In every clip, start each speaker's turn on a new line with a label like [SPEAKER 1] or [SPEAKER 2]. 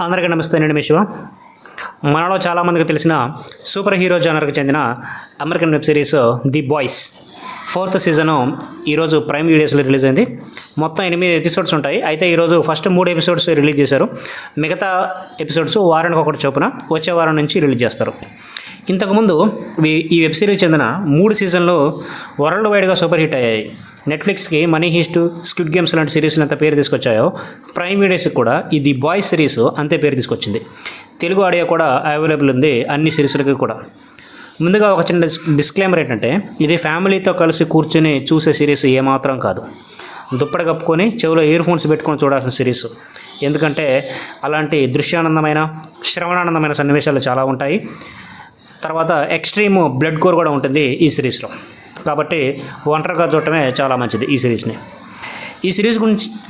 [SPEAKER 1] అందరికీ నమస్తే. నేను మీ శివ. మనలో చాలామందికి తెలిసిన సూపర్ హీరో జానర్కి చెందిన American web series the boys 4th season ఈరోజు ప్రైమ్ వీడియోస్లో రిలీజ్ అయింది. మొత్తం 8 ఎపిసోడ్స్ ఉంటాయి. అయితే ఈరోజు ఫస్ట్ 3 ఎపిసోడ్స్ రిలీజ్ చేశారు. మిగతా ఎపిసోడ్స్ వారానికి ఒకటి చొప్పున వచ్చే వారం నుంచి రిలీజ్ చేస్తారు. ఇంతకుముందు ఈ వెబ్ సిరీస్ చెందిన 3 సీజన్లు వరల్డ్ వైడ్గా సూపర్ హిట్ అయ్యాయి. నెట్ఫ్లిక్స్కి మనీ హీస్ట్, స్క్విడ్ గేమ్స్ లాంటి సిరీస్లు ఎంత పేరు తీసుకొచ్చాయో ప్రైమ్ వీడియోస్కి కూడా ఈ ది బాయ్స్ సిరీస్ అంతే పేరు తీసుకొచ్చింది. తెలుగు ఆడియో కూడా అవైలబుల్ ఉంది అన్ని సిరీస్లకి కూడా. ముందుగా ఒక చిన్న డిస్క్లైమర్ ఏంటంటే, ఇది ఫ్యామిలీతో కలిసి కూర్చొని చూసే సిరీస్ ఏమాత్రం కాదు. దుప్పటి కప్పుకొని చెవిలో ఇయర్ ఫోన్స్ పెట్టుకొని చూడాల్సిన సిరీస్. ఎందుకంటే అలాంటి దృశ్యానందమైన, శ్రవణానందమైన సన్నివేశాలు చాలా ఉంటాయి. తర్వాత ఎక్స్ట్రీమ్ బ్లడ్ కోర్ కూడా ఉంటుంది ఈ సిరీస్లో. కాబట్టి ఒంటరిగా చూడటమే చాలా మంచిది ఈ సిరీస్ని. ఈ సిరీస్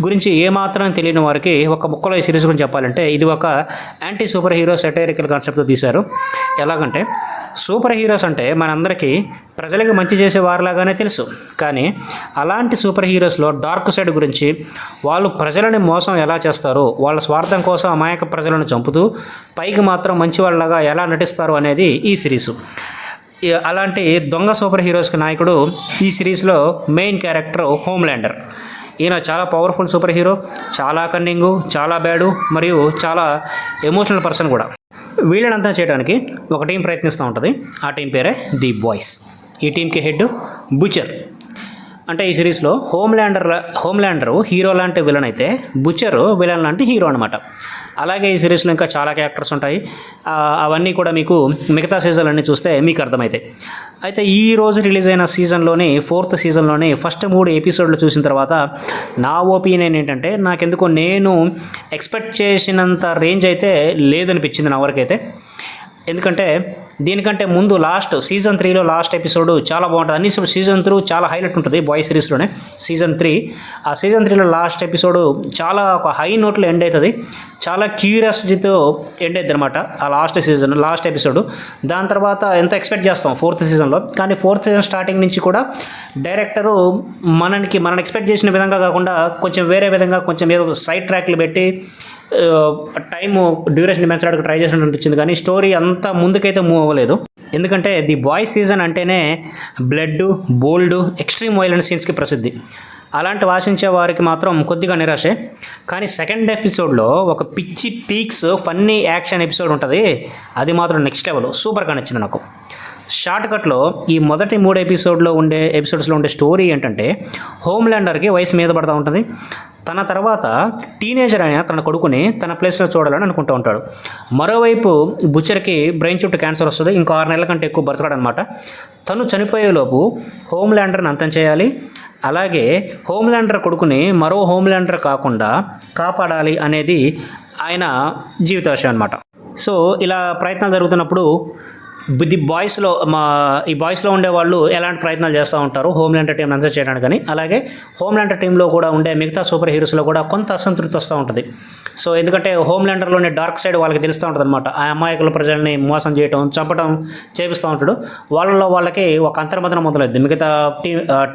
[SPEAKER 1] గురించి ఏమాత్రం తెలియని వారికి ఒక ముక్కలో ఈ సిరీస్ గురించి చెప్పాలంటే, ఇది ఒక యాంటీ సూపర్ హీరో సెటైరికల్ కాన్సెప్ట్తో తీశారు. ఎలాగంటే, సూపర్ హీరోస్ అంటే మనందరికీ ప్రజలకు మంచి చేసే వారిలాగానే తెలుసు. కానీ అలాంటి సూపర్ హీరోస్లో డార్క్ సైడ్ గురించి, వాళ్ళు ప్రజలని మోసం ఎలా చేస్తారో, వాళ్ళ స్వార్థం కోసం అమాయక ప్రజలను చంపుతూ పైకి మాత్రం మంచి వాళ్ళలాగా ఎలా నటిస్తారు అనేది ఈ సిరీసు. అలాంటి దొంగ సూపర్ హీరోస్కి నాయకుడు ఈ సిరీస్లో మెయిన్ క్యారెక్టర్ హోమ్ల్యాండర్. ఈయన చాలా పవర్ఫుల్ సూపర్ హీరో, చాలా కన్నింగు, చాలా బ్యాడు మరియు చాలా ఎమోషనల్ పర్సన్ కూడా. వీళ్ళనంతా చేయడానికి ఒక టీం ప్రయత్నిస్తూ ఉంటుంది. ఆ టీం పేరే ది బాయ్స్. ఈ టీంకి హెడ్ బుచర్. అంటే ఈ సిరీస్లో హోమ్ల్యాండరు హీరో లాంటి విలన్ అయితే బుచరు విలన్ లాంటి హీరో అనమాట. అలాగే ఈ సిరీస్లో ఇంకా చాలా క్యారెక్టర్స్ ఉంటాయి. అవన్నీ కూడా మీకు మిగతా సీజన్లన్నీ చూస్తే మీకు అర్థమవుతాయి. అయితే ఈ రోజు రిలీజ్ అయిన సీజన్లోని 4th సీజన్లోని ఫస్ట్ 3 ఎపిసోడ్లు చూసిన తర్వాత నా ఒపీనియన్ ఏంటంటే, నాకెందుకో నేను ఎక్స్పెక్ట్ చేసినంత రేంజ్ అయితే లేదనిపించింది నా వరకైతే. ఎందుకంటే దీనికంటే ముందు సీజన్ 3లో లాస్ట్ ఎపిసోడ్ చాలా బాగుంటుంది. అన్ని సీజన్ 3 చాలా హైలైట్ ఉంటుంది బాయ్స్ సిరీస్లోనే. సీజన్ 3 ఆ సీజన్ 3లో లాస్ట్ ఎపిసోడ్ చాలా ఒక హై నోట్లో ఎండ్ అవుతుంది. చాలా క్యూరియాసిటీతో ఎండ్ అవుతుంది అనమాట ఆ లాస్ట్ ఎపిసోడ్. దాని తర్వాత ఎంత ఎక్స్పెక్ట్ చేస్తాం 4th సీజన్లో. కానీ 4th సీజన్ స్టార్టింగ్ నుంచి కూడా డైరెక్టరు మనం ఎక్స్పెక్ట్ చేసిన విధంగా కాకుండా కొంచెం వేరే విధంగా, కొంచెం ఏదో సైడ్ ట్రాక్లు పెట్టి టైము డ్యూరేషన్ పెంచడానికి ట్రై చేసినట్టు అనిపించింది. కానీ స్టోరీ అంతా ముందుకైతే మూవ్ అవ్వలేదు. ఎందుకంటే ది బాయ్స్ సీజన్ అంటేనే బ్లడ్, బోల్డ్, ఎక్స్ట్రీమ్ వైలెన్స్ సీన్స్కి ప్రసిద్ధి. అలాంటి వాసించే వారికి మాత్రం కొద్దిగా నిరాశే. కానీ సెకండ్ ఎపిసోడ్లో ఒక పిచ్చి పీక్స్ ఫన్నీ యాక్షన్ ఎపిసోడ్ ఉంటుంది. అది మాత్రం నెక్స్ట్ లెవెల్, సూపర్గా నచ్చింది నాకు. షార్ట్ కట్లో ఈ మొదటి 3 ఎపిసోడ్స్లో ఉండే స్టోరీ ఏంటంటే, హోమ్ల్యాండర్కి వయసు మీద పడుతూ ఉంటుంది. తన తర్వాత టీనేజర్ అయిన తన కొడుకుని తన ప్లేస్లో చూడాలని అనుకుంటూ ఉంటాడు. మరోవైపు బుచర్కి బ్రెయిన్ చుట్టూ క్యాన్సర్ వస్తుంది. ఇంకో 6 నెలల కంటే ఎక్కువ బ్రతకడనమాట. తను చనిపోయేలోపు హోమ్ల్యాండర్ని అంతం చేయాలి. అలాగే హోమ్ల్యాండర్ కొడుకుని మరో హోమ్ల్యాండర్ కాకుండా కాపాడాలి అనేది ఆయన జీవితాశయం అనమాట. సో ఇలా ప్రయత్నాలు జరుగుతున్నప్పుడు ఈ బాయ్స్లో ఉండే వాళ్ళు ఎలాంటి ప్రయత్నాలు చేస్తూ ఉంటారు హోమ్ల్యాండర్ టీం అంతా చేయడానికి. కానీ అలాగే హోమ్ల్యాండర్ టీంలో కూడా ఉండే మిగతా సూపర్ హీరోస్లో కూడా కొంత అసంతృప్తి వస్తూ ఉంటుంది. సో ఎందుకంటే హోమ్ల్యాండర్లోని డార్క్ సైడ్ వాళ్ళకి తెలుస్తూ ఉంటుంది అనమాట. ఆ అమాయకుల ప్రజల్ని మోసం చేయటం, చంపడం చేపిస్తూ ఉంటాడు. వాళ్ళకి ఒక అంతర్మదనం మొదలవుద్ది మిగతా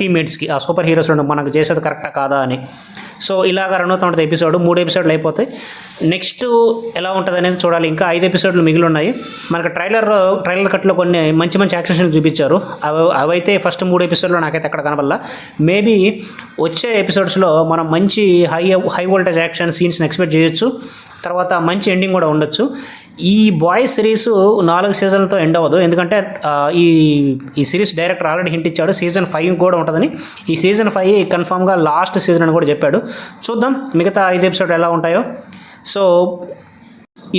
[SPEAKER 1] టీమ్మేట్స్కి, ఆ సూపర్ హీరోస్లో మనకు చేసేది కరెక్టా కాదా అని. సో ఇలాగ రన్ అవుతూ ఉంటుంది ఎపిసోడ్. 3 ఎపిసోడ్లు అయిపోతాయి. నెక్స్ట్ ఎలా ఉంటుంది అనేది చూడాలి. ఇంకా 5 ఎపిసోడ్లు మిగిలి ఉన్నాయి. మనకు ట్రైలర్ కట్లో కొన్ని మంచి యాక్షన్ చూపించారు. అవైతే ఫస్ట్ 3 ఎపిసోడ్లో నాకైతే ఎక్కడ కనబడలా. మేబీ వచ్చే ఎపిసోడ్స్లో మనం మంచి హై వోల్టేజ్ యాక్షన్ సీన్స్ని ఎక్స్పెక్ట్ చేయొచ్చు. తర్వాత మంచి ఎండింగ్ కూడా ఉండొచ్చు. ఈ బాయ్స్ సిరీస్ 4 సీజన్లతో ఎండ్ అవ్వదు. ఎందుకంటే ఈ సిరీస్ డైరెక్టర్ ఆల్రెడీ హింట్ ఇచ్చాడు సీజన్ 5 కూడా ఉంటుందని. ఈ సీజన్ 5 కన్ఫామ్గా లాస్ట్ సీజన్ అని కూడా చెప్పాడు. చూద్దాం మిగతా 5 ఎపిసోడ్ ఎలా ఉంటాయో. సో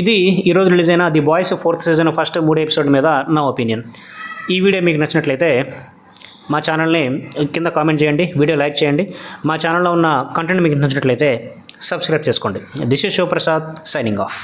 [SPEAKER 1] ఇది ఈరోజు రిలీజ్ అయిన the boys 4th season first 3 episode మీద నా ఒపీనియన్. ఈ వీడియో మీకు నచ్చినట్లయితే మా ఛానల్ని కింద కామెంట్ చేయండి, వీడియో లైక్ చేయండి. మా ఛానల్లో ఉన్న కంటెంట్ మీకు నచ్చినట్లయితే సబ్స్క్రైబ్ చేసుకోండి. This is Shivaprasad signing of.